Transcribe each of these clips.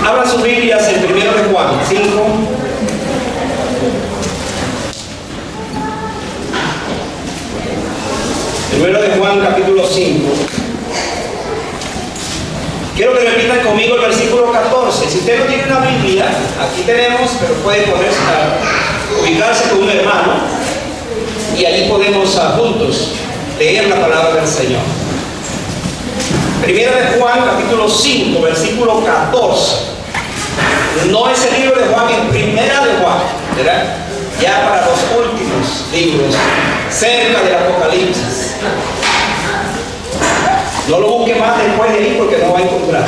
Abran sus Biblias en 1 de Juan 5. Primero de Juan, capítulo 5. Quiero que repitan conmigo el versículo 14. Si usted no tiene una Biblia, aquí tenemos, pero puede ponerse a ubicarse con un hermano y allí podemos juntos leer la palabra del Señor. Primera de Juan, capítulo 5, versículo 14. No es el libro de Juan, es Primera de Juan, ¿verdad? Ya para los últimos libros, cerca del Apocalipsis. No lo busque más después de ahí porque no va a encontrar.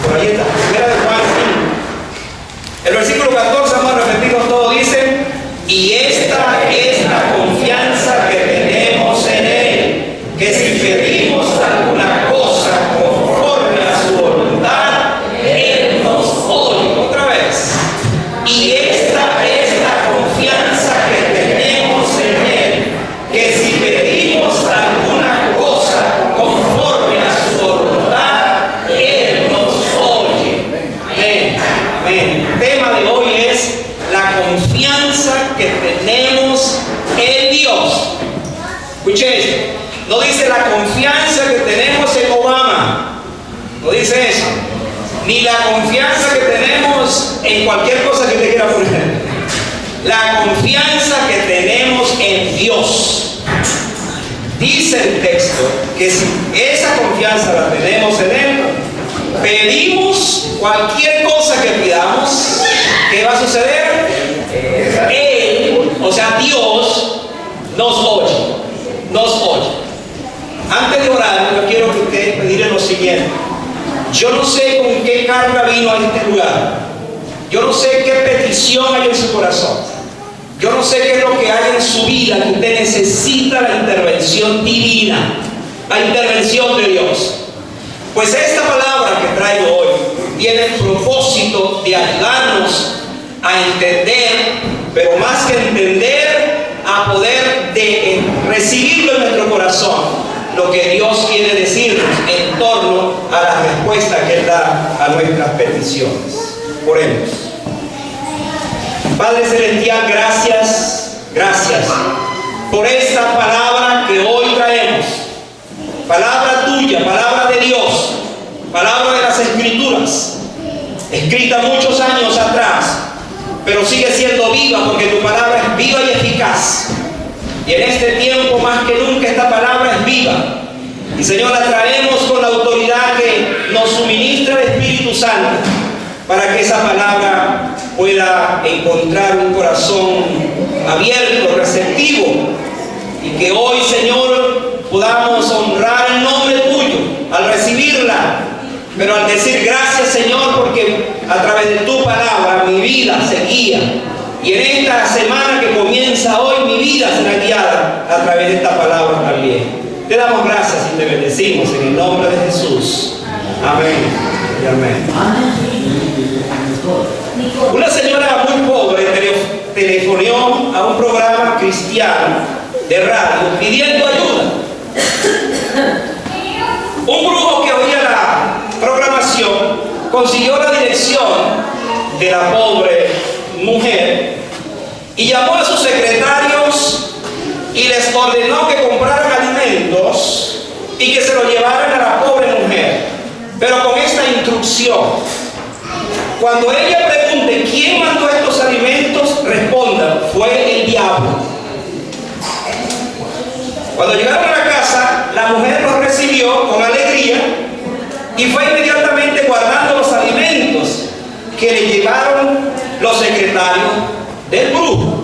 Por ahí está, Primera de Juan 5. El versículo 14, vamos a repetirlo todo, dice: y esta es la confianza que tenemos en Él, que si pedimos alguna cosa conforme a su voluntad, Él nos oye. Otra vez. Y esta es la confianza que tenemos en Él, que si pedimos alguna cosa conforme a su voluntad, Él nos oye. Amén. Amén. El tema de hoy es la confianza que tenemos en Dios. Escuche esto. No dice la confianza que tenemos en Obama. No dice eso. Ni la confianza que tenemos en cualquier cosa que te quiera poner. La confianza que tenemos en Dios. Dice el texto que si esa confianza la tenemos en Él, pedimos cualquier cosa que pidamos, ¿qué va a suceder? Él, o sea, Dios, nos oye. Nos oye. Antes de orar, yo quiero que ustedes pedirle lo siguiente. Yo no sé con qué carga vino a este lugar. Yo no sé qué petición hay en su corazón. Yo no sé qué es lo que hay en su vida que usted necesita la intervención divina, la intervención de Dios. Pues esta palabra que traigo hoy tiene el propósito de ayudarnos a entender, pero más que entender, a poder recibirlo en nuestro corazón, lo que Dios quiere decirnos en torno a la respuesta que Él da a nuestras peticiones. Oremos. Padre Celestial, gracias por esta palabra que hoy traemos. Palabra tuya, palabra de Dios, palabra de las Escrituras, escrita muchos años atrás, pero sigue siendo viva porque tu palabra es viva y eficaz. Y en este tiempo más que nunca esta palabra es viva. Y Señor, la traemos con la autoridad que nos suministra el Espíritu Santo para que esa palabra pueda encontrar un corazón abierto, receptivo, y que hoy, Señor, podamos honrar el nombre tuyo al recibirla, pero al decir gracias, Señor, porque a través de tu palabra mi vida se guía. Y en esta semana que comienza hoy, mi vida será guiada a través de esta palabra también. Te damos gracias y te bendecimos en el nombre de Jesús. Amén y amén. Una señora muy pobre telefonió a un programa cristiano de radio pidiendo ayuda. Un grupo que oía la programación consiguió la dirección de la pobre mujer y llamó a sus secretarios y les ordenó que compraran alimentos y que se lo llevaran a la pobre mujer, pero con esta instrucción: cuando ella pregunte quién mandó estos alimentos, responda: fue el diablo. Cuando llegaron a la casa, la mujer los recibió con alegría y fue inmediatamente guardando los alimentos que le llevaron los secretarios del brujo.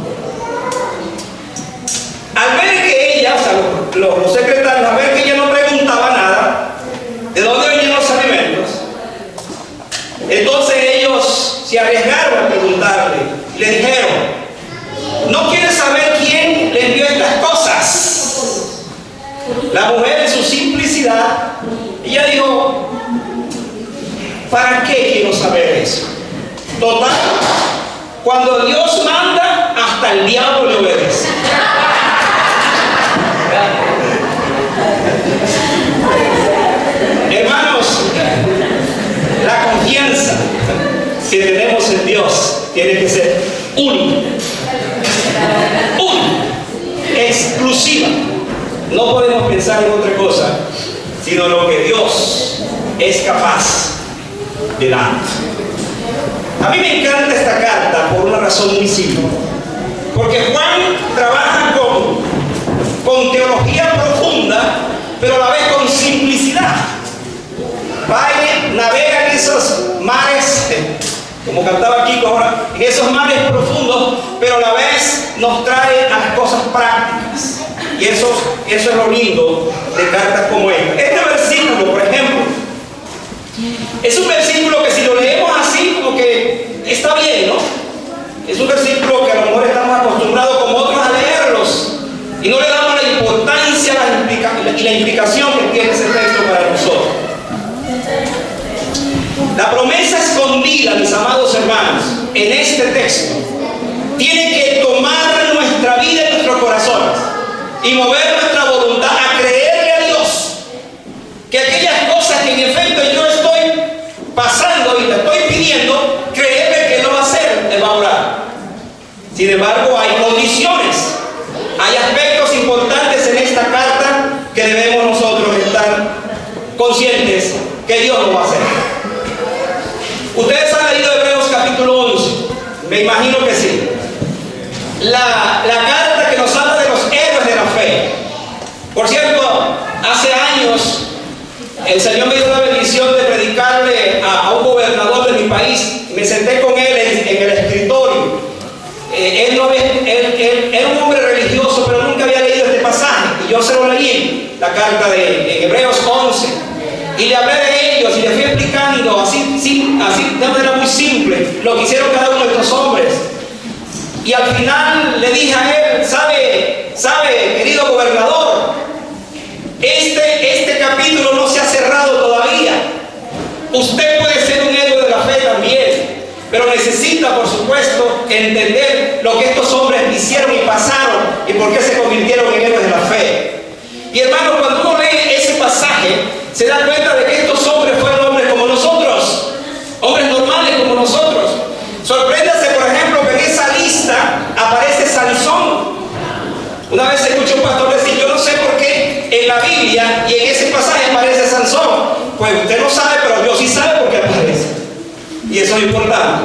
Al ver que ella, o sea, los secretarios, al ver que ella no preguntaba nada, ¿de dónde venían los alimentos? Entonces ellos se arriesgaron a preguntarle y le dijeron: ¿no quieres saber quién le envió estas cosas? La mujer, en su simplicidad, ella dijo: ¿para qué quiero saber eso? Total, cuando Dios manda, hasta el diablo le obedece. Hermanos, la confianza que tenemos en Dios tiene que ser única, exclusiva. No podemos pensar en otra cosa, sino lo que Dios es capaz de dar. A mí me encanta esta carta por una razón muy simple. Porque Juan trabaja con teología profunda, pero a la vez con simplicidad. Navega en esos mares, como cantaba Kiko ahora, en esos mares profundos, pero a la vez nos trae a las cosas prácticas. Y eso es lo lindo de cartas como esta. Este versículo, por ejemplo, es un versículo que si lo leemos así, como que está bien, ¿no? Es un versículo que a lo mejor estamos acostumbrados como otros a leerlos y no le damos la importancia y la implicación que tiene ese texto para nosotros. La promesa escondida, mis amados hermanos, en este texto, tiene que tomar nuestra vida y nuestros corazones y mover nuestra voluntad a creerle a Dios que aquellas cosas que en efecto yo estoy pasando y le estoy pidiendo, creerle que Él lo va a hacer, Él va a orar. Sin embargo, hay condiciones, hay aspectos importantes en esta carta que debemos nosotros estar conscientes que Dios lo va a hacer. Ustedes han leído Hebreos capítulo 11, me imagino que sí. La carta que nos habla de los héroes de la fe. Por cierto, hace años el Señor me dio la bendición de predicarle a un gobernador de mi país. Me senté con él en el escritorio. Él era un hombre religioso, pero nunca había leído este pasaje. Y yo se lo leí, la carta de Hebreos 11. Y le hablé de ellos y le fui explicando así de manera muy simple lo que hicieron cada uno de estos hombres. Y al final le dije a él, sabe, querido gobernador, este capítulo no se ha cerrado todavía. Usted puede ser un héroe de la fe también, pero necesita, por supuesto, entender lo que estos hombres hicieron y pasaron y por qué se convirtieron en héroes de la fe. Y hermano, cuando uno lee ese pasaje, se da cuenta de que estos hombres fueron hombres como nosotros, hombres normales como nosotros. Sorpréndase, por ejemplo, que en esa lista aparece Sansón. Una vez escuché a un pastor decir, yo no sé por qué en la Biblia y en ese pasaje aparece Sansón. Pues usted no sabe, pero Dios sí sabe por qué aparece. Y eso es importante.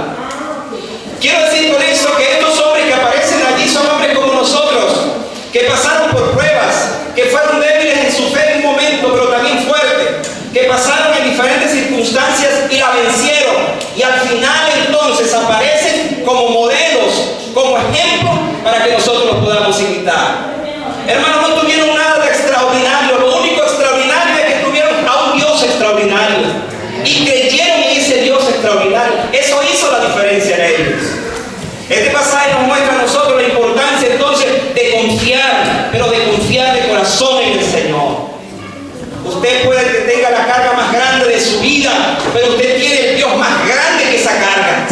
Quiero decir con eso que estos hombres que aparecen allí son hombres como nosotros, que pasaron por pruebas, que fueron débiles en su fe en un momento, pero también fuertes, que pasaron en diferentes circunstancias y la vencieron. Y al final entonces aparecen como modelos, como ejemplo para que nosotros los podamos imitar. Hermanos, no tuvieron nada de extraordinario. Lo único extraordinario es que tuvieron a un Dios extraordinario y creyeron en ese Dios extraordinario. Eso hizo la diferencia en ellos. Este pasaje nos muestra a nosotros la importancia entonces de confiar, pero de confiar de corazón en el Señor. Usted puede que tenga la carga más grande de su vida, pero usted tiene el Dios más grande que esa carga.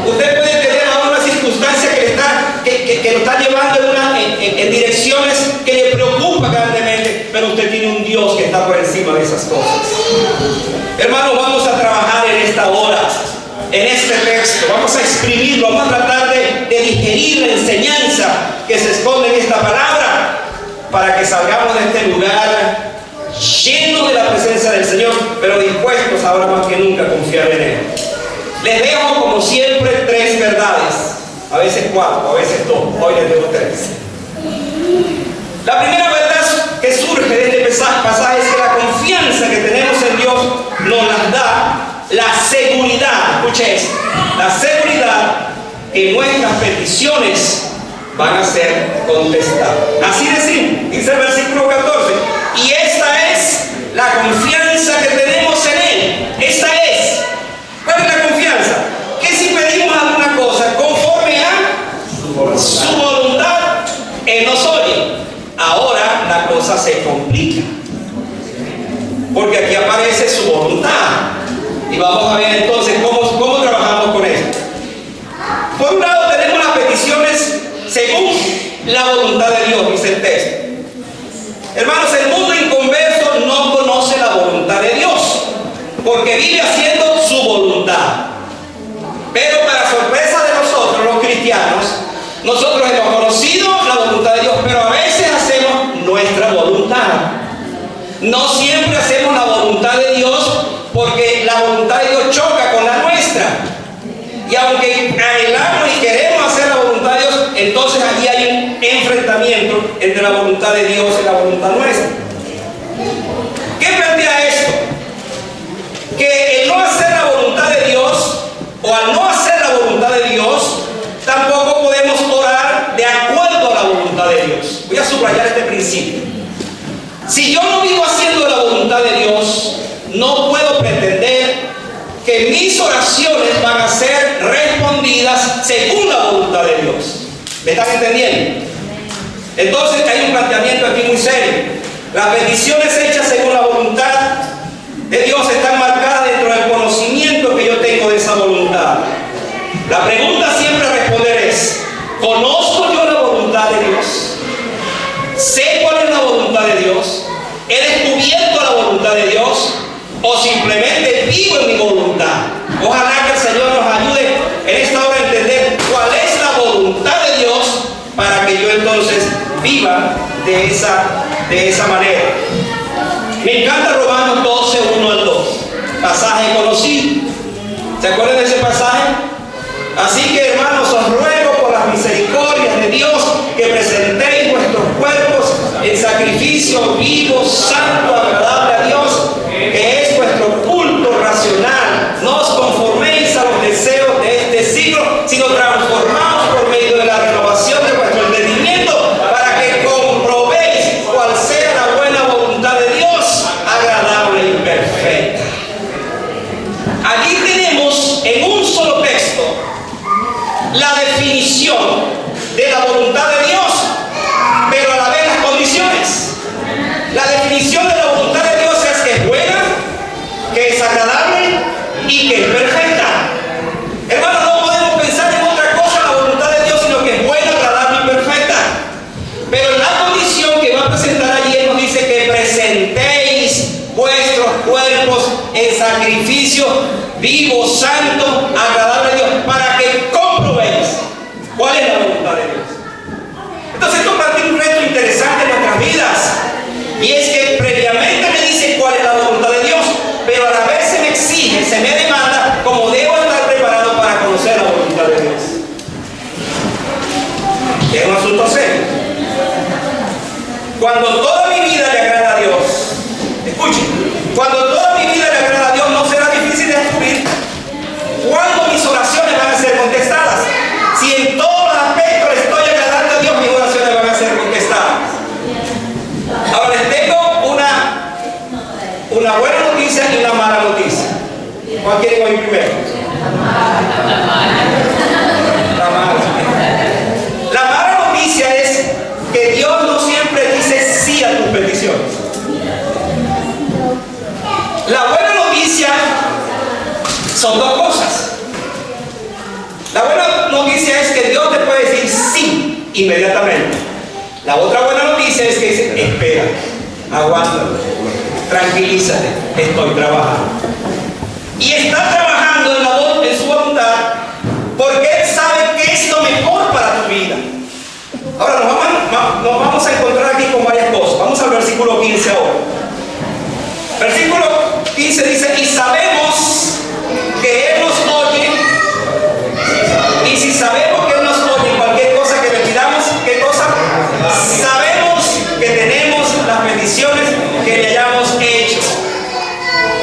Usted puede tener ahora una circunstancia que lo está llevando en direcciones que le preocupa grandemente, pero usted tiene un Dios que está por encima de esas cosas. Hermanos, vamos a trabajar en esta hora, en este texto. Vamos a exprimirlo, vamos a tratar de digerir la enseñanza que se esconde en esta palabra, para que salgamos de este lugar llenos de la presencia del Señor, pero dispuestos ahora más que nunca a confiar en Él. Les dejo como siempre 3 verdades, a veces 4, a veces 2, hoy les dejo 3. La primera verdad que surge de este pasaje es que la confianza que tenemos en Dios nos las da la seguridad, escuche esto, la seguridad que nuestras peticiones van a ser contestadas. Así de simple, dice el versículo 14. Y esta es la confianza que tenemos en Él. Esta es. ¿Cuál es la confianza? Que si pedimos alguna cosa conforme a su voluntad, Él nos oye. Ahora la cosa se complica, porque aquí aparece su voluntad. Y vamos a ver entonces cómo trabajamos con esto. Por un lado tenemos las peticiones según la voluntad de Dios, dice el texto. Hermanos, el mundo inconverso no conoce la voluntad de Dios, porque vive haciendo su voluntad. No siempre hacemos la voluntad de Dios porque la voluntad de Dios choca con la nuestra. Y aunque anhelamos y queremos hacer la voluntad de Dios, entonces allí hay un enfrentamiento entre la voluntad de Dios y la voluntad nuestra. ¿Qué plantea esto? Que el no hacer la voluntad de Dios, o al no hacer la voluntad de Dios, tampoco podemos orar de acuerdo a la voluntad de Dios. Voy a subrayar este principio. Si yo no vivo haciendo la voluntad de Dios, no puedo pretender que mis oraciones van a ser respondidas según la voluntad de Dios. ¿Me están entendiendo? Entonces hay un planteamiento aquí muy serio. Las peticiones hechas según la voluntad de Dios están marcadas dentro del conocimiento que yo tengo de esa voluntad. La pregunta siempre a responder es: ¿conozco yo la voluntad de Dios? ¿Sé cuál es la voluntad de Dios? ¿He descubierto la voluntad de Dios? ¿O simplemente vivo en mi voluntad? Ojalá que el Señor nos ayude en esta hora a entender cuál es la voluntad de Dios para que yo entonces viva de esa manera. Me encanta Romanos 12, 1 al 2, pasaje conocido. ¿Se acuerdan de ese pasaje? Así que, hermanos, os ruego por las misericordias de Dios que presentéis vuestros cuerpos en sacrificio vivo, santo, agradable a Dios, que es vuestro culto racional. No os conforméis a los deseos de este siglo, sino transformaos por medio de la renovación de vuestro entendimiento, para que comprobéis cuál sea la buena voluntad de Dios, agradable y perfecta. Aquí tenemos en un solo texto la definición de la voluntad de Dios, pero a la vez las condiciones. La definición de la voluntad de Dios es que es buena, que es agradable y que es perfecta. Hermanos, no podemos pensar en otra cosa la voluntad de Dios, sino que es buena, agradable y perfecta. Pero en la condición que va a presentar allí, Él nos dice que presentéis vuestros cuerpos en sacrificio vivo, santo, agradable a Dios, para que comprobéis cuál es la voluntad de Dios. Entonces esto plantea un reto interesante en nuestras vidas, y es que previamente me dice cuál es la voluntad de Dios, pero a la vez se me exige, se me demanda cómo debo estar preparado para conocer la voluntad de Dios. Es un asunto serio. Cuando toda mi vida le agrada a Dios, escuchen, cuando toda mi vida le agrada a Dios, no será difícil descubrir cuándo mis oraciones van a ser contestadas. Si en todos los aspectos le estoy agradando a Dios, mis oraciones van a ser contestadas. Ahora les tengo una buena noticia y una mala noticia. ¿Cuál quieren oír primero? La mala. La mala noticia es que Dios no siempre dice sí a tus peticiones. La buena noticia son dos cosas. La buena noticia es que Dios te puede decir sí inmediatamente. La otra buena noticia es que dice: espera, aguanta, tranquilízate, estoy trabajando. Y está trabajando en su voluntad, porque Él sabe qué es lo mejor para tu vida. Ahora nos vamos a encontrar aquí con varias cosas. Vamos al versículo 15 ahora. Versículo 15 dice: y sabemos que Él nos oye, y si sabemos que Él nos oye en cualquier cosa que le pidamos, ¿qué cosa? Sabemos que tenemos las peticiones que le hayamos hecho.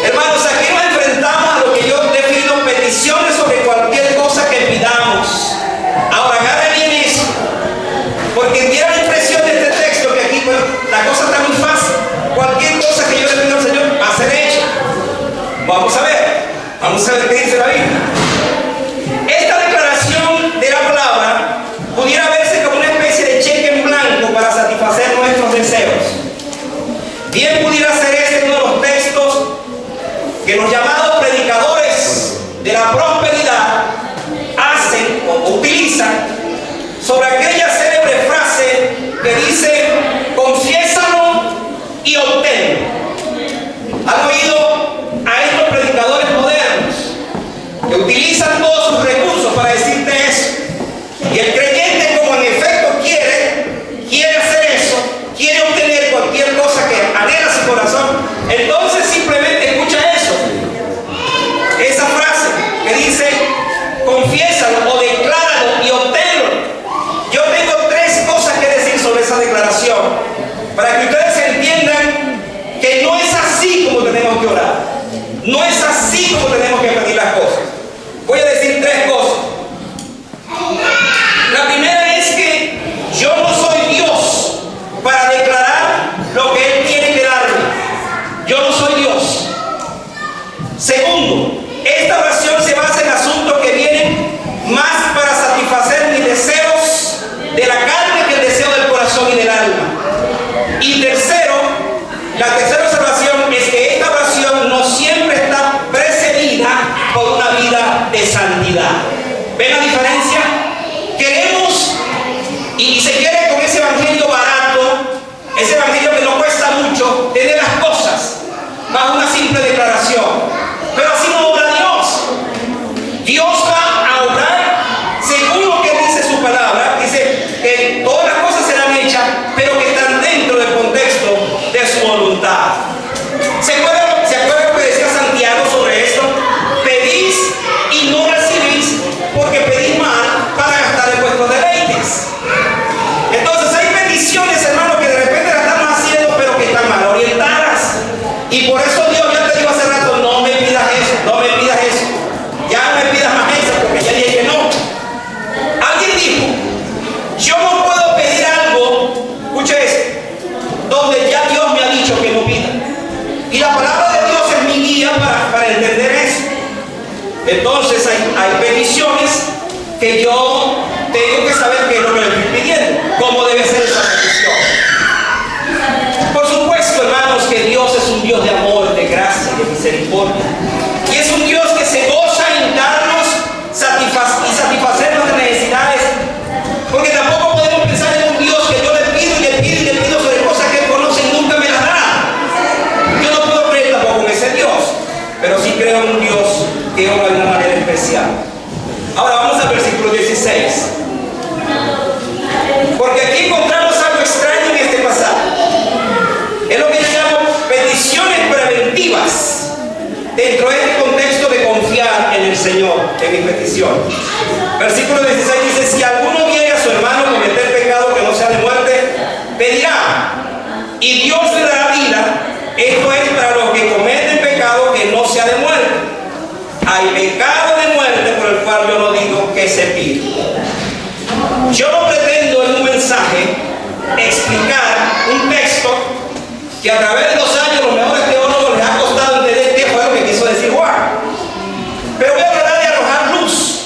Hermanos, aquí nos enfrentamos a lo que yo defino peticiones sobre cualquier cosa que pidamos. Ahora, agarren bien eso, porque diera la impresión de este texto que aquí, bueno, la cosa está muy fácil. Cualquier cosa que yo le pido al Señor va a ser hecha. Vamos a ver qué dice la Biblia. Esta declaración de la palabra pudiera verse como una especie de cheque en blanco para satisfacer nuestros deseos. Bien pudiera ser este uno de los textos que los llamados predicadores de la prosperidad hacen o utilizan sobre aquella célebre frase que dice: confiésalo y obténlo. ¿Han oído a estos predicadores modernos que utilizan todos sus recursos para decirte eso? Y el creyente, como en efecto quiere hacer eso, quiere obtener cualquier cosa que anhela su corazón, voy a decir tres cosas. La primera es que yo no soy Dios para declarar lo que Él tiene que darme. Yo no soy Dios. Segundo, esta oración se basa en asuntos que vienen más para satisfacer mis deseos de la carne que el deseo del corazón y del alma. Y tercero, la tercera observación es que esta oración no siempre está precedida por una vida de santidad. ¿Ven la diferencia? Queremos y se quiere con ese evangelio barato, ese evangelio que no cuesta mucho, tener las cosas bajo una simple declaración. Pero así no obra Dios. Dios va a obrar según lo que dice su palabra. Dice que todas las cosas serán hechas, pero que están dentro del contexto de su voluntad. ¿Se acuerdan lo que decía Santiago sobre esto? Pedís y no recibís porque pedís mal para gastar en vuestros deleites. Entonces hay peticiones, hermano, que de repente las estamos haciendo, pero que están mal orientadas. Y por eso Dios, ya te digo hace rato, no me pidas eso, no me pidas eso. Ya no me pidas más eso, porque ya dije que no. Alguien dijo, yo no puedo pedir algo, escuche esto, donde ya Dios me ha dicho que no pida. Y la palabra de Dios es mi guía para entender eso. Entonces hay peticiones que yo tengo que saber que no me lo estoy pidiendo. ¿Cómo debe ser esa petición? Por supuesto, hermanos, que Dios es un Dios de amor, de gracia, de misericordia. Y es un Dios que se goza en darnos y satisfacer nuestras necesidades. Porque tampoco podemos pensar en un Dios que yo le pido y le pido y le pido sobre cosas que Él conoce y nunca me las da. Yo no puedo creer tampoco en ese Dios, pero sí creo en un Dios que obra de una manera especial. Ahora vamos al versículo 16. Porque aquí encontramos algo extraño en este pasaje. Es lo que yo llamo peticiones preventivas dentro de este contexto de confiar en el Señor, en mi petición. Versículo 16 dice, si alguno viene a su hermano cometer pecado que no sea de muerte, pedirá, y Dios le dará vida. Esto es para los que cometen pecado que no sea de muerte. Hay pecado de muerte por el cual yo no digo que se pide. Yo no pretendo en un mensaje explicar un texto que a través de los años los mejores teólogos les ha costado entender qué fue lo que quiso decir Juan. Pero voy a tratar de arrojar luz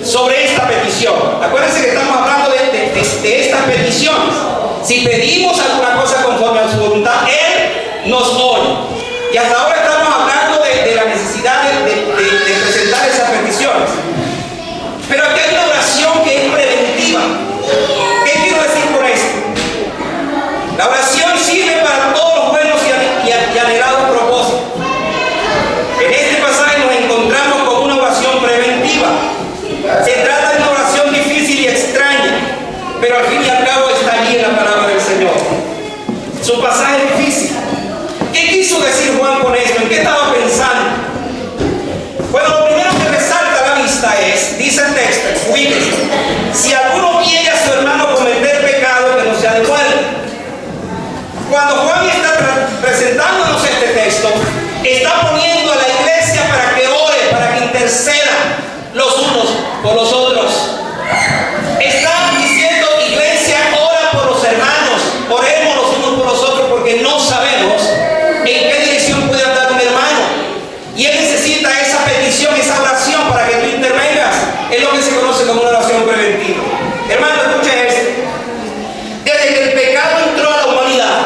sobre esta petición. Acuérdense que estamos hablando de estas peticiones. Si pedimos alguna cosa conforme a su voluntad, Él nos oye. Y hasta ahora estamos hablando de la necesidad de presentar esas peticiones. Pero aquí hay una oración que es preventiva. ¿Qué quiero decir con esto? La oración sirve para todos los buenos y anhelados propósitos. En este pasaje nos encontramos con una oración preventiva. Se trata de una oración difícil y extraña, pero al fin y al cabo está allí en la palabra del Señor. Su pasaje es difícil. ¿Qué quiso decir Juan con esto? ¿En qué estaba pensando? Bueno, lo primero que resalta a la vista es, dice el texto, fíjense, si alguno viene a su hermano cometer pecado que no sea de muerte. Cuando Juan está presentándonos este texto, está poniendo a la iglesia para que ore, para que interceda los unos por los otros. Está diciendo, iglesia, ora por los hermanos, oremos los unos por los otros, porque no sabemos en qué dirección puede andar un hermano. Y él necesita esa petición, esa oración para que tú intervengas. Es lo que se conoce como una oración preventiva. Hermano, escuchen esto. Desde que el pecado entró a la humanidad,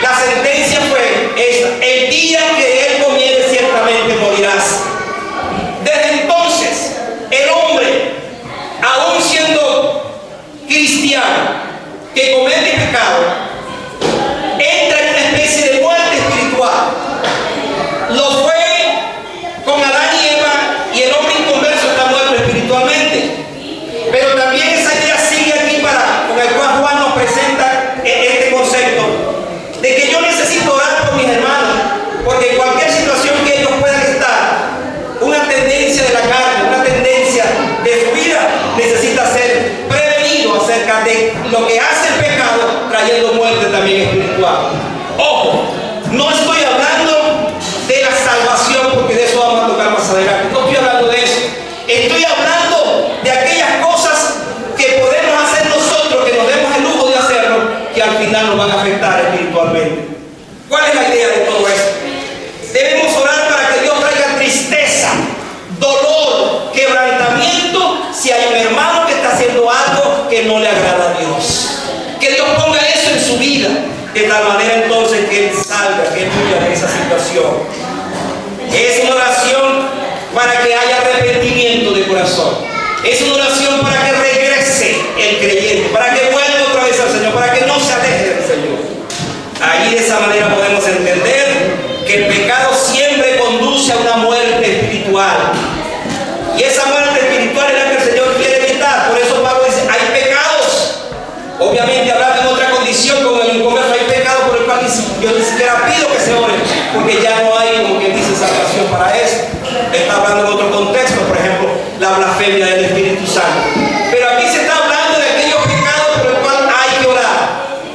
la sentencia fue esta: el día que él comiere ciertamente morirás. Desde entonces, el hombre tal manera entonces que Él salga, que Él huya de esa situación. Es una oración para que haya arrepentimiento de corazón. Es una oración para que regrese el creyente, para que vuelva otra vez al Señor, para que no se aleje del Señor. Allí de esa manera podemos entender que el pecado siempre conduce a una muerte espiritual. Y esa muerte espiritual es la que el Señor quiere evitar. Por eso Pablo dice, hay pecados. Obviamente hablando en otra condición, como en el inconverso, hay pecados por el cual yo ni siquiera pido que se ore, porque ya no hay, como quien dice, salvación para eso. Está hablando en otro contexto, por ejemplo, la blasfemia del Espíritu Santo. Pero aquí se está hablando de aquellos pecados por los cuales hay que orar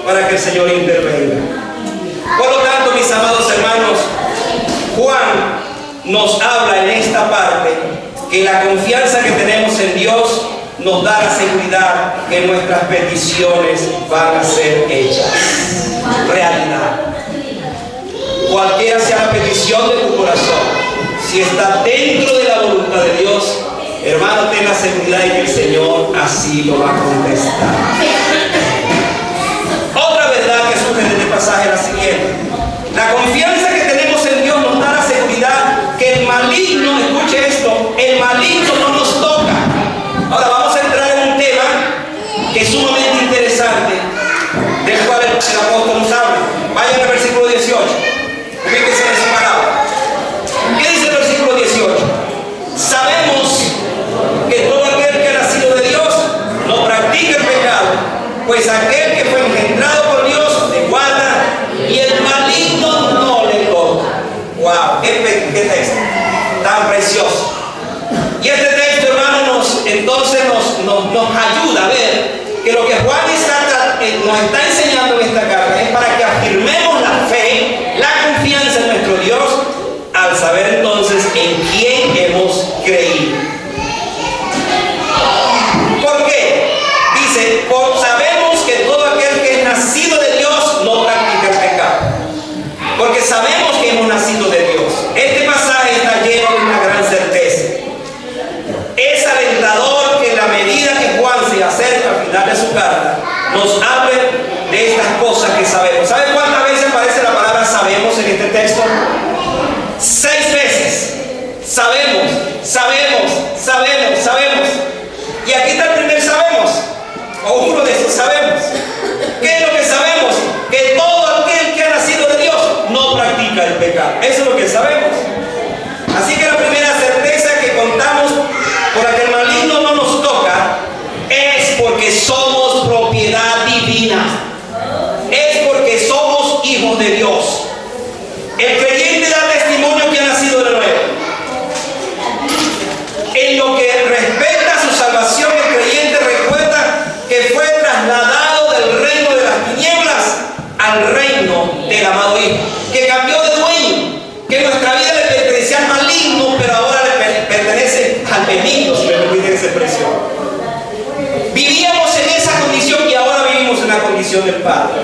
para que el Señor intervenga. Por lo tanto, mis amados hermanos, Juan nos habla en esta parte que la confianza que tenemos en Dios nos da la seguridad que nuestras peticiones van a ser hechas realidad. Cualquiera sea la petición de tu corazón, si está dentro de la voluntad de Dios, hermano, ten la seguridad de que el Señor así lo va a contestar. Otra verdad que surge de este pasaje es la siguiente: la confianza que tenemos en Dios nos da la seguridad que el maligno, escuche esto, el maligno no nos toca. Ahora vamos a entrar en un tema que es sumamente interesante, del cual el apóstol nos habla. Vayan al versículo 18. Ubíquense en esa palabra. ¿Qué dice el versículo 18? Sabemos que todo aquel que ha nacido de Dios no practica el pecado, pues aquel que fue engendrado por Dios le guarda y el maligno no le toca. ¡Wow! ¿Qué texto tan precioso! Y este texto, hermanos, entonces nos ayuda a ver que lo que Juan nos está enseñando en esta carta es para que afirmemos la fe, la confianza en nuestro Dios, al saber entonces en quién hemos creído. ¿Por qué? Dice, sabemos que todo aquel que es nacido de Dios no practica el pecado, porque sabemos que hemos nacido de Dios. Este pasaje está lleno de una gran certeza. Es alentador que en la medida que Juan se acerca al final de su carta, nos hable de estas cosas que sabemos. ¿Sabe cuántas veces aparece la palabra sabemos en este texto? 6 veces. Sabemos, sabemos, sabemos, sabemos. Y aquí está el primer sabemos, o uno de esos sabemos. ¿Qué es lo que sabemos? Que todo aquel que ha nacido de Dios no practica el pecado. Eso es lo que sabemos. Así que la primera certeza que contamos por la que el maligno no nos toca es porque somos propiedad divina. Es porque somos hijos de Dios. El creyente da testimonio que ha nacido de nuevo. En lo que respecta a su salvación, el creyente recuerda que fue trasladado del reino de las tinieblas al reino del amado Hijo, que cambió de dueño, que nuestra vida le pertenecía al maligno, pero ahora le pertenece al benigno, si me permiten esa expresión. Vivíamos en esa condición y ahora vivimos en la condición del Padre.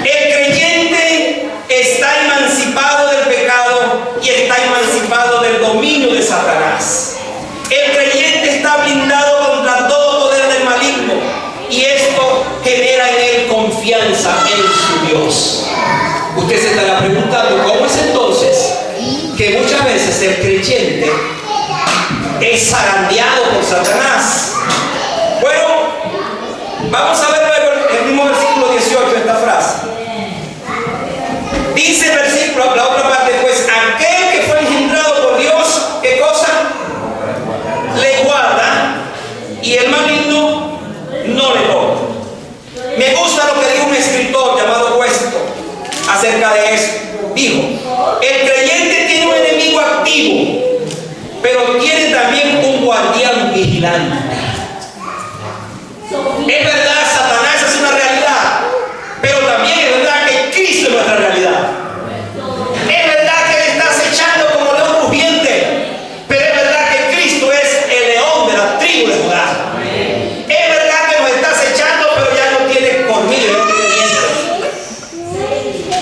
El creyente está emancipado del pecado y está emancipado del dominio de Satanás. El creyente está blindado contra todo poder del maligno y esto genera en él confianza en su Dios. Usted se estará preguntando, ¿cómo es entonces que muchas veces el creyente es zarandeado por Satanás? Bueno, vamos a ver luego el mismo versículo 18, esta frase. Dice el versículo, la otra parte, pues aquel que fue engendrado por Dios, ¿qué cosa? Le guarda y el maligno no le toca. Me gusta lo que dijo un escritor llamado Weston acerca de eso. Dijo, el creyente tiene un enemigo activo, pero tiene también un guardián vigilante. Es verdad, Satanás es una realidad, pero también es verdad que Cristo es nuestra realidad. Es verdad que Él está acechando como león rugiente, pero es verdad que Cristo es el león de la tribu de Judá. Es verdad que nos está acechando, pero ya no tiene colmillo, no tiene dientes.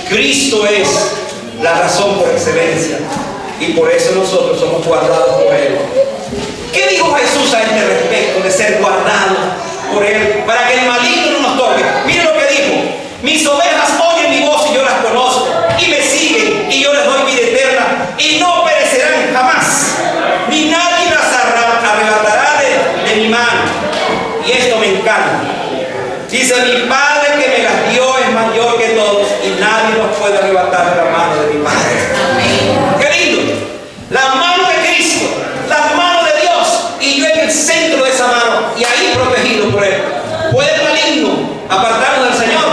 Cristo es la razón por excelencia y por eso nosotros somos guardados por Él. ¿Qué dijo Jesús a este respecto de ser guardado por Él para que el maligno no nos toque? Mire lo que dijo: mis ovejas oyen apartarnos del Señor?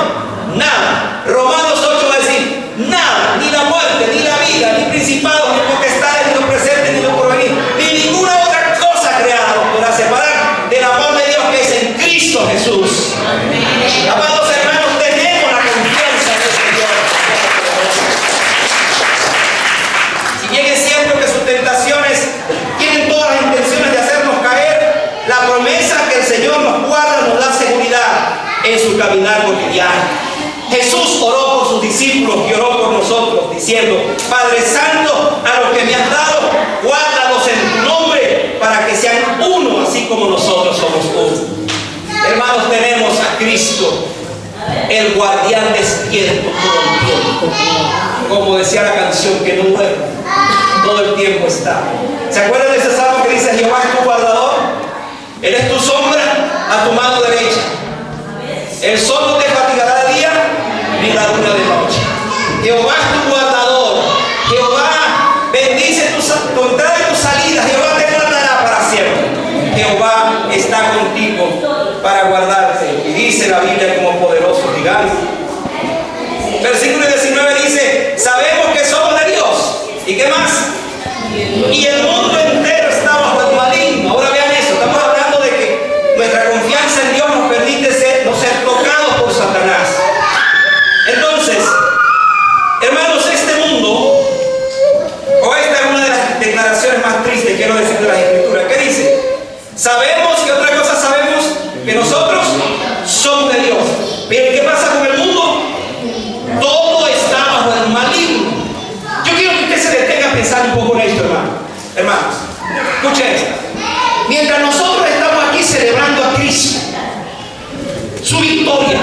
Nada. Romanos 8 va a decir, nada, ni la muerte, ni la vida, ni principados, ni potestades, ni lo presente, ni lo porvenir, ni ninguna otra cosa creada nos podrá separar del amor de Dios que es en Cristo Jesús. Amados hermanos, tenemos la confianza en el Señor. Si bien es cierto que sus tentaciones tienen todas las intenciones de hacernos caer, la promesa que el Señor nos guarda nos da seguridad en su caminar cotidiano. Jesús oró por sus discípulos y oró por nosotros, diciendo, Padre Santo, a los que me has dado, guárdalos en tu nombre, para que sean uno, así como nosotros somos uno. Hermanos, tenemos a Cristo, el guardián despierto todo el tiempo. Como decía la canción, que no duerme, todo el tiempo está. ¿Se acuerdan de ese salmo que dice, Jehová es tu guardador? Él es tu sombra a tu mano derecha. El sol no te fatigará de día, ni la luna de noche. Jehová es tu guardador. Jehová bendice tu entrada y tu salida. Jehová te guardará para siempre. Jehová está contigo para guardarte. Y dice la Biblia como poderoso gigante. Versículo 19 dice, sabemos que somos de Dios. ¿Y qué más? Y el mundo entero está bajo el maligno. Ahora vean eso. Estamos hablando de que nuestra confianza en Dios nos permite no ser tocados por Satanás. Entonces, hermanos, este mundo, o esta es una de las declaraciones más tristes, quiero decir, de las Escrituras. ¿Qué dice? Sabemos, que otra cosa sabemos, que nosotros somos de Dios. Pero ¿qué pasa con el mundo? Todo está bajo el maligno. Yo quiero que usted se detenga a pensar un poco en esto, hermanos. Escuchen esto. Mientras nosotros estamos aquí celebrando a Cristo, su victoria,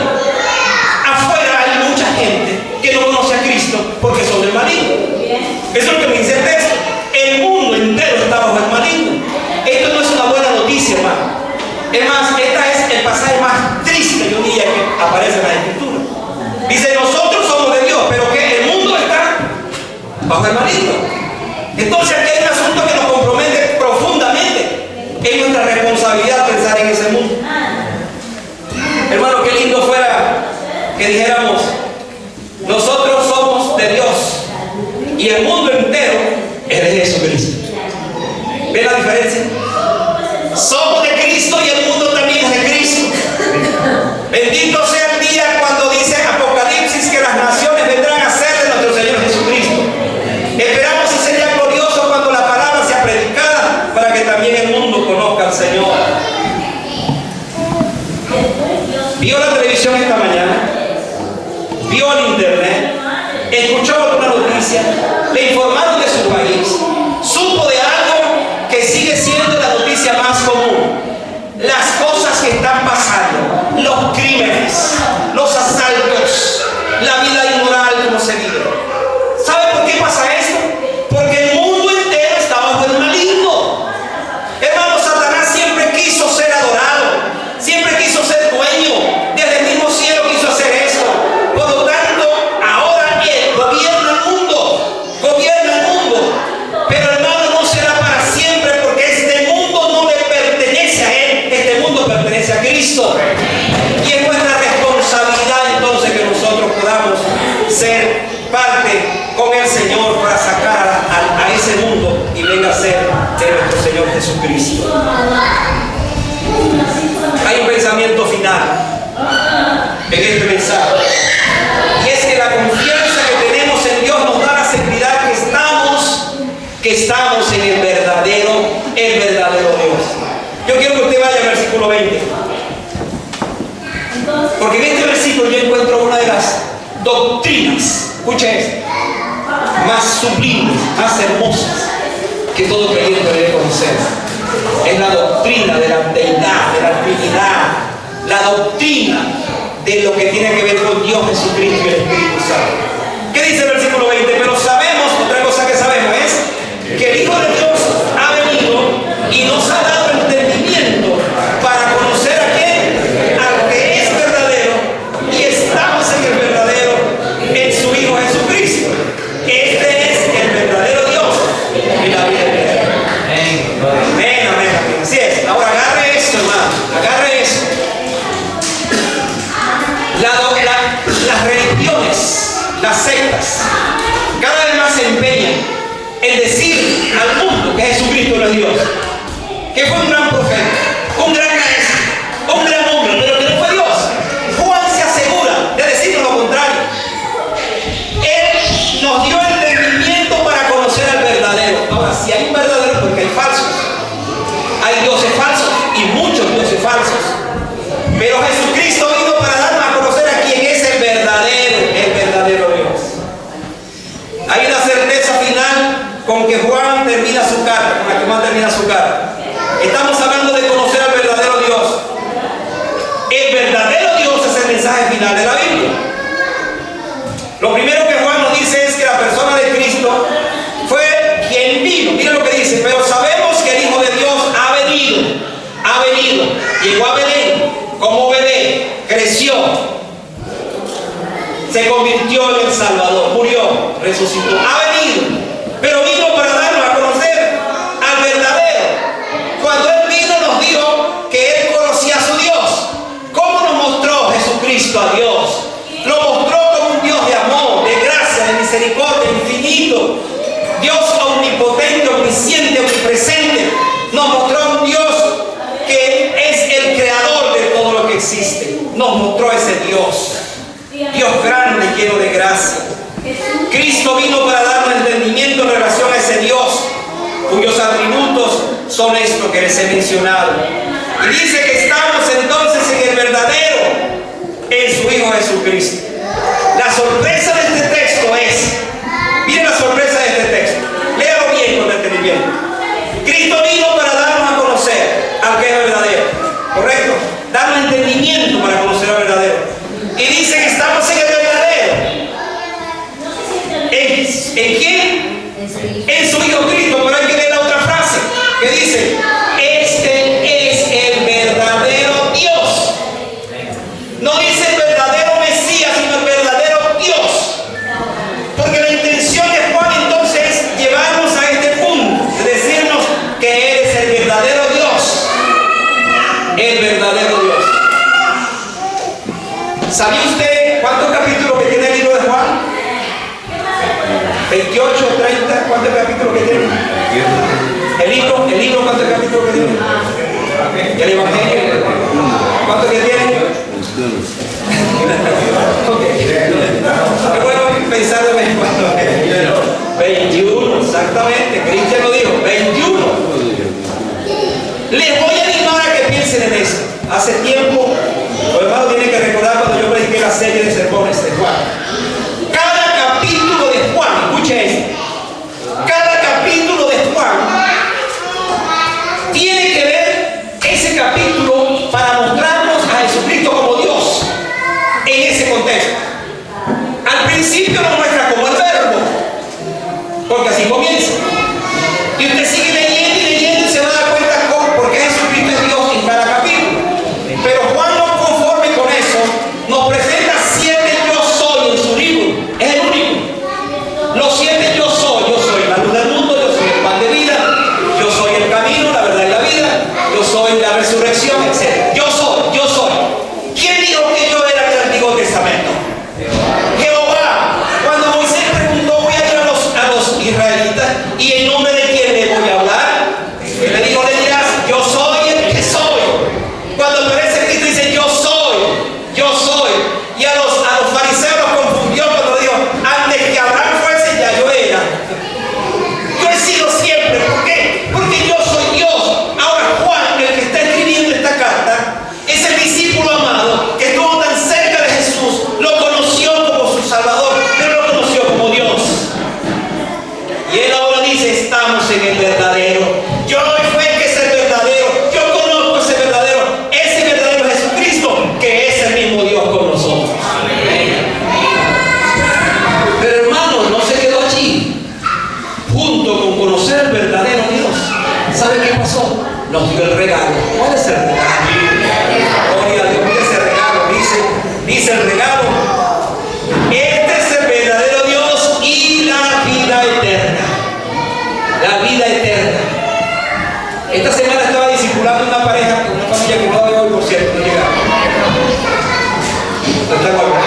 afuera hay mucha gente que no conoce a Cristo porque son del maligno. Eso es lo que me dice el texto. El mundo entero está bajo el maligno. Esto no es una buena noticia, hermano. Es más, esta es el pasaje más triste, yo diría, que aparece en la Escritura. Dice, nosotros somos de Dios, pero que el mundo está bajo el maligno. Entonces aquí hay un asunto que nos compromete profundamente. Es nuestra responsabilidad pensar en ese mundo. Hermano, qué lindo fuera que dijéramos, nosotros somos de Dios y el mundo entero es de Jesucristo. ¿Ven la diferencia? Somos de Cristo y el mundo también es de Cristo. Bendito sea el día cuando dice Apocalipsis que las naciones vendrán a ser de nuestro Señor Jesucristo. Esperamos ese día glorioso cuando la palabra sea predicada para que también el mundo conozca al Señor. Vio la televisión esta mañana, vio el internet, escuchó alguna noticia, le informaron de su país, supo de algo que sigue siendo la noticia más común: las cosas que están pasando, los crímenes, los asaltos, la vida inmoral como se vive. ¿Sabe por qué pasa esto? Porque el mundo entero está bajo el maligno. Hermano, Satanás siempre quiso ser adorado, siempre quiso ser dueño. Desde el mismo cielo quiso hacer eso. Por lo tanto, ahora él gobierna el mundo. Pero hermano, no será para siempre, porque este mundo no le pertenece a él. Este mundo pertenece a Cristo. Y es nuestra responsabilidad entonces que nosotros podamos ser parte con el Señor para sacar a ese mundo y venga a ser de nuestro Señor Jesucristo. Hay un pensamiento final en este mensaje, y es que la confianza que tenemos en Dios nos da la seguridad que estamos en el verdadero Dios. Yo quiero que usted vaya al versículo 20, porque en este versículo yo encuentro una de las doctrinas, escuche esto, más sublimes, más hermosas que todo creyente debe conocer. Es la doctrina de la deidad, de la Trinidad, la doctrina de lo que tiene que ver con Dios Jesucristo y el Espíritu Santo. ¿Qué dice el versículo 20? Pero sabemos, otra cosa que sabemos es que el Hijo de Dios ha venido y nos ha dado entendimiento para conocer a quién, al que es verdadero, y estamos en el verdadero, en su Hijo Jesucristo. Este es el verdadero Dios y la vida eterna. Amén, amén, amén. Así es. Ahora agarre esto, hermano, agarre eso. su cara. Estamos hablando de conocer al verdadero Dios. El verdadero Dios es el mensaje final de la Biblia. Lo primero que Juan nos dice es que la persona de Cristo fue quien vino. Mira lo que dice: pero sabemos que el Hijo de Dios ha venido, llegó a Belén como bebé, creció, se convirtió en el Salvador, murió, resucitó, ha venido, pero vino para darnos a conocer al verdadero. Cuando Él vino nos dijo que Él conocía a su Dios. ¿Cómo nos mostró Jesucristo a Dios? Lo mostró como un Dios de amor, de gracia, de misericordia, infinito. Dios omnipotente, omnisciente, omnipresente. Nos mostró a un Dios que es el creador de todo lo que existe. Nos mostró ese Dios. Dios grande, lleno de gracia. Cristo vino para darnos entendimiento en relación a ese Dios, cuyos atributos son estos que les he mencionado. Y dice que estamos entonces en el verdadero, en su Hijo Jesucristo. La sorpresa de este texto es, miren la sorpresa de este texto, léalo bien con entendimiento. Cristo vino para darnos a conocer al que es verdadero, ¿correcto? Darnos entendimiento para conocer al verdadero. Y dice que estamos en el verdadero. ¿En quién? En su Hijo Cristo. Pero hay que leer la otra frase que dice: este es el verdadero Dios. No dice el verdadero Mesías, sino el verdadero Dios. Porque la intención de Juan entonces es llevarnos a este punto, de decirnos que Él es el verdadero Dios. El verdadero Dios. ¿Sabía usted cuántos capítulos que tiene el libro de Juan? 28, 30, ¿cuántos capítulos que tiene? El libro, ¿cuántos capítulos que tiene? ¿Y el Evangelio? ¿Cuántos que tiene? Es bueno pensar de vez en cuando. 21, exactamente. Cristian lo dijo, 21. Les voy a animar a que piensen en eso. Hace tiempo, los hermanos tienen que recordar cuando yo prediqué la serie de sermones de Juan. Cada capítulo de Juan, escuche esto, cada capítulo de Juan tiene que ver ese capítulo para mostrarnos a Jesucristo como Dios en ese contexto. Al principio nos muestra como el verbo, porque así comienza. Y usted sigue leyendo y leyendo y se va a dar cuenta por qué Jesucristo es Dios en cada capítulo. Pero Juan, no conforme con eso, nos presenta 7 yo soy en su libro. Es el único. Los 7 yo soy la luz del mundo, yo soy el pan de vida, yo soy el camino, la verdad y la vida, yo soy la resurrección, etc. Yo soy. ¿Quién dijo que yo era del Antiguo Testamento? Jehová. Cuando Moisés preguntó, voy a ir a los israelitas, ¿y en nombre de quién le voy a hablar? Él le dijo, le dirás, yo soy el que soy. Cuando aparece Cristo dice, yo soy. Y a los fariseos los confundió cuando dijo, antes que Abraham fuese, ya yo era. Yo he sido siempre. ¿Por qué? Porque yo soy Dios. Ahora Juan, el que está escribiendo esta carta, es el discípulo amado que estuvo tan cerca de Jesús, lo conoció como su Salvador, pero lo conoció como Dios. Y él ahora dice, estamos en el verdadero. Yo fue el que es el verdadero. Yo conozco ese verdadero Jesucristo, que es el mismo Dios con nosotros. Pero hermanos, no se quedó allí. Junto con conocer el verdadero Dios, ¿sabe qué pasó? Nos dio el regalo. ¿Cuál es el regalo? Gloria a Dios, mire ese regalo. Dice el regalo: este es el verdadero Dios y la vida eterna. La vida eterna. Esta semana estaba discipulando una pareja, una familia que no la veo hoy, por cierto, no llegaron. No está guardando.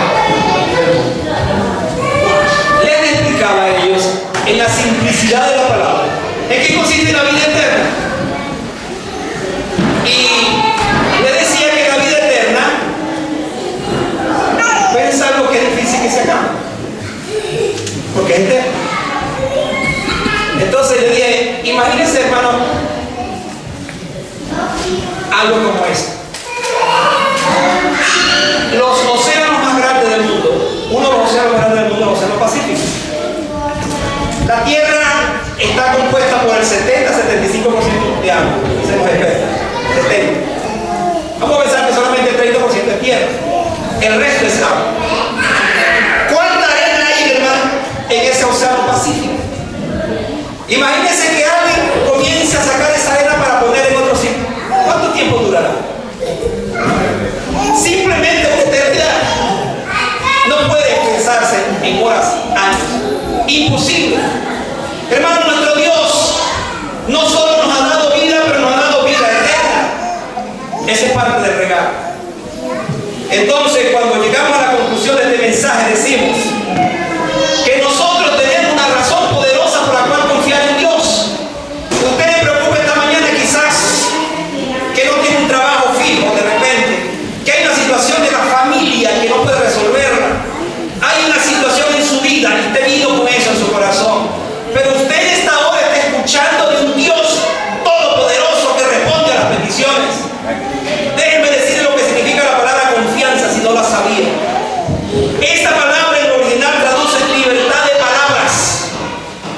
Les explicaba a ellos en la simplicidad de la palabra en qué consiste la vida eterna. Y le decía que la vida eterna, pensar lo que es difícil que se acabe, porque es eterna. Entonces le dije, imagínense, hermano, algo como esto. Los océanos más grandes del mundo, uno de los océanos más grandes del mundo es el Océano Pacífico. La Tierra está Esa es parte del regalo. Entonces, cuando llegamos a la conclusión de este mensaje, decimos que nosotros tenemos una razón poderosa por la cual confiar en Dios. Usted le preocupa esta mañana quizás que no tiene un trabajo fijo de repente, que hay una situación de la familia que no puede resolverla, hay una situación en su vida y usted vino con eso en su corazón, pero usted en esta hora está escuchando de un Dios todopoderoso que responde a las peticiones. Déjenme decirle lo que significa la palabra confianza si no la sabía. Esta palabra en original traduce libertad de palabras.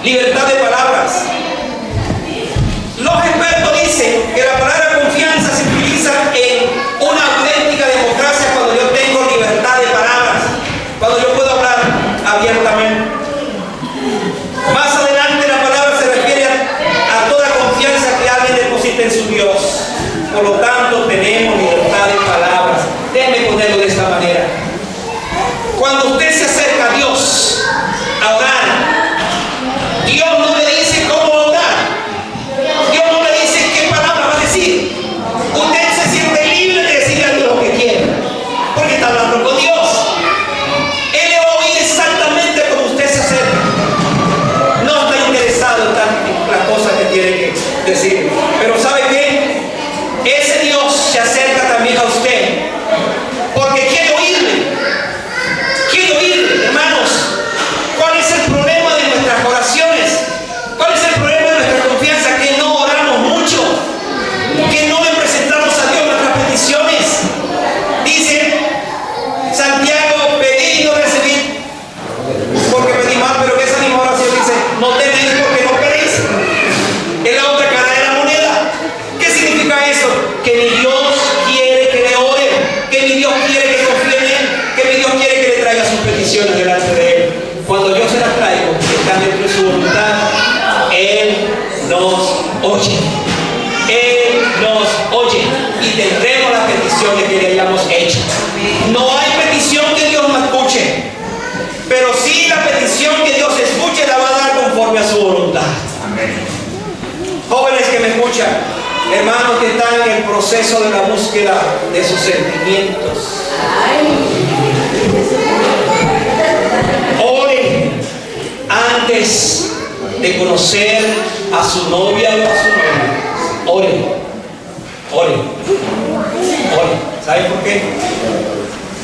Libertad de palabras. Los expertos dicen que la palabra confianza se utiliza en una auténtica democracia cuando yo tengo libertad de palabras, cuando yo puedo hablar abiertamente. Más adelante la palabra se refiere a toda confianza que alguien deposita en su Dios. Por lo tanto, tenemos libertad de palabras. Déjenme ponerlo de esta manera. Cuando usted se acerca a Dios a orar, Dios no le dice cómo orar. Dios no le dice qué palabra va a decir. Usted se siente libre de decirle a Dios lo que quiere, porque está hablando con Dios. Él le va a oír exactamente como usted se acerca. No está interesado en las cosas que tiene que decir. Pero ¿sabe qué? Ese Dios se acerca también a usted porque quiere oírle. Quiere oírle, hermanos. ¿Cuál es el problema de nuestras oraciones? ¿Cuál es el problema de nuestra confianza? Que no oramos mucho, que no le presentamos a Dios nuestras peticiones. Dice Santiago, pedid y no recibid, porque pedís mal. Pero esa misma oración dice, no tenéis porque no queréis. Es la otra cara de la moneda. ¿Qué significa eso? Que mi Dios quiere que le ore, que mi Dios quiere que confíe en Él, que mi Dios quiere que le traiga sus peticiones delante de Él. Cuando yo se las traigo, que están dentro de su voluntad, Él nos oye. Él nos oye y tendremos las peticiones que le hayamos hecho. No hay petición que Dios no escuche, pero sí la petición que Dios escuche la va a dar conforme a su voluntad. Jóvenes que me escuchan, hermanos que están en el proceso de la búsqueda de sus sentimientos, oren antes de conocer a su novia o a su novio. Oren, oren, oren. ¿Saben por qué?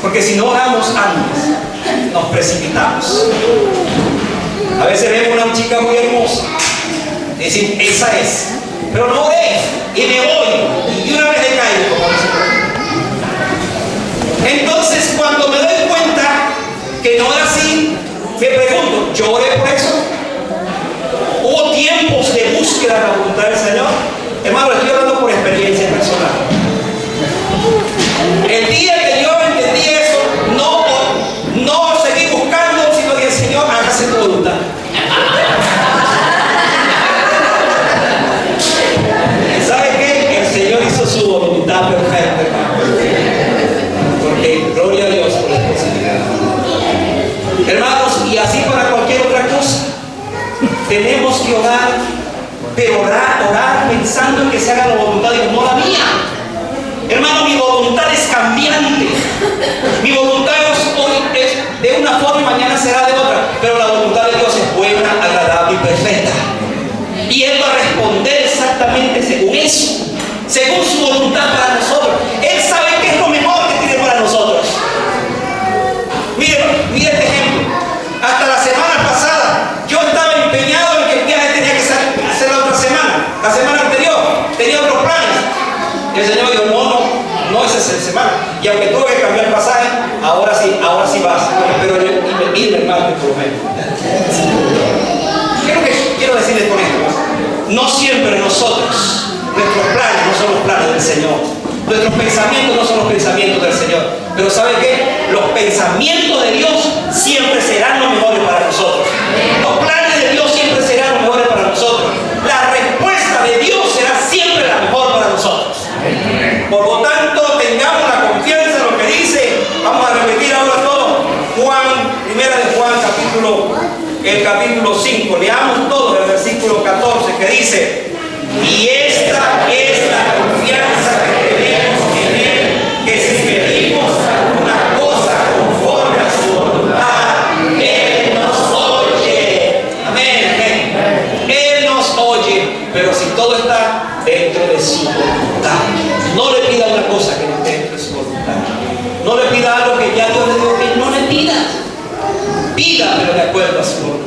Porque si no oramos antes, nos precipitamos. A veces vemos una chica muy hermosa, decimos, esa es, pero no oré y me voy y de una vez le caigo. Entonces, cuando me doy cuenta que no era así, me pregunto, ¿yo oré por eso? ¿Hubo tiempos de búsqueda de la voluntad del Señor? Hermano, estoy hablando por experiencia personal. El día que yo entendí eso, no seguí buscando, sino que el Señor hágase tu voluntad. ¿Sabe qué? El Señor hizo su voluntad perfecta, hermano. Porque gloria a Dios por la posibilidad. Hermanos, y así para cualquier otra cosa, tenemos que orar, pero orar pensando en que se haga la voluntad de Dios, no la mía. Hermano, mi voluntad es cambiante. Mi voluntad hoy es de una forma y mañana será de otra. Pero la voluntad de Dios es buena, agradable y perfecta. Y Él va a responder exactamente según eso, según su voluntad para nosotros. Él sabe qué es lo mejor que tiene para nosotros. Mire este ejemplo. Hasta la semana pasada, yo estaba empeñado en que el viaje tenía que hacer la otra semana. La semana anterior tenía otros planes. El Señor dijo, no, esa es la semana. Y aunque tuve que cambiar el pasaje, ahora sí vas. Pero irme el martes por lo menos. ¿Qué es lo que quiero decirles con esto? No siempre nosotros, nuestros planes no son los planes del Señor. Nuestros pensamientos no son los pensamientos del Señor. Pero ¿sabe qué? Los pensamientos de Dios siempre serán los mejores para nosotros. Los planes de Dios siempre serán los mejores para nosotros. La respuesta de Dios será siempre la mejor para nosotros. Por lo tanto, tengamos la confianza en lo que dice. Vamos a repetir ahora todo. Primera de Juan, capítulo 5. Leamos todo el versículo 14 que dice: y esta es la confianza que tenemos en dentro de su voluntad. No le pida una cosa que no esté dentro de su voluntad. No le pida algo que ya Dios le dijo que no le pida. Pida, pero de acuerdo a su voluntad.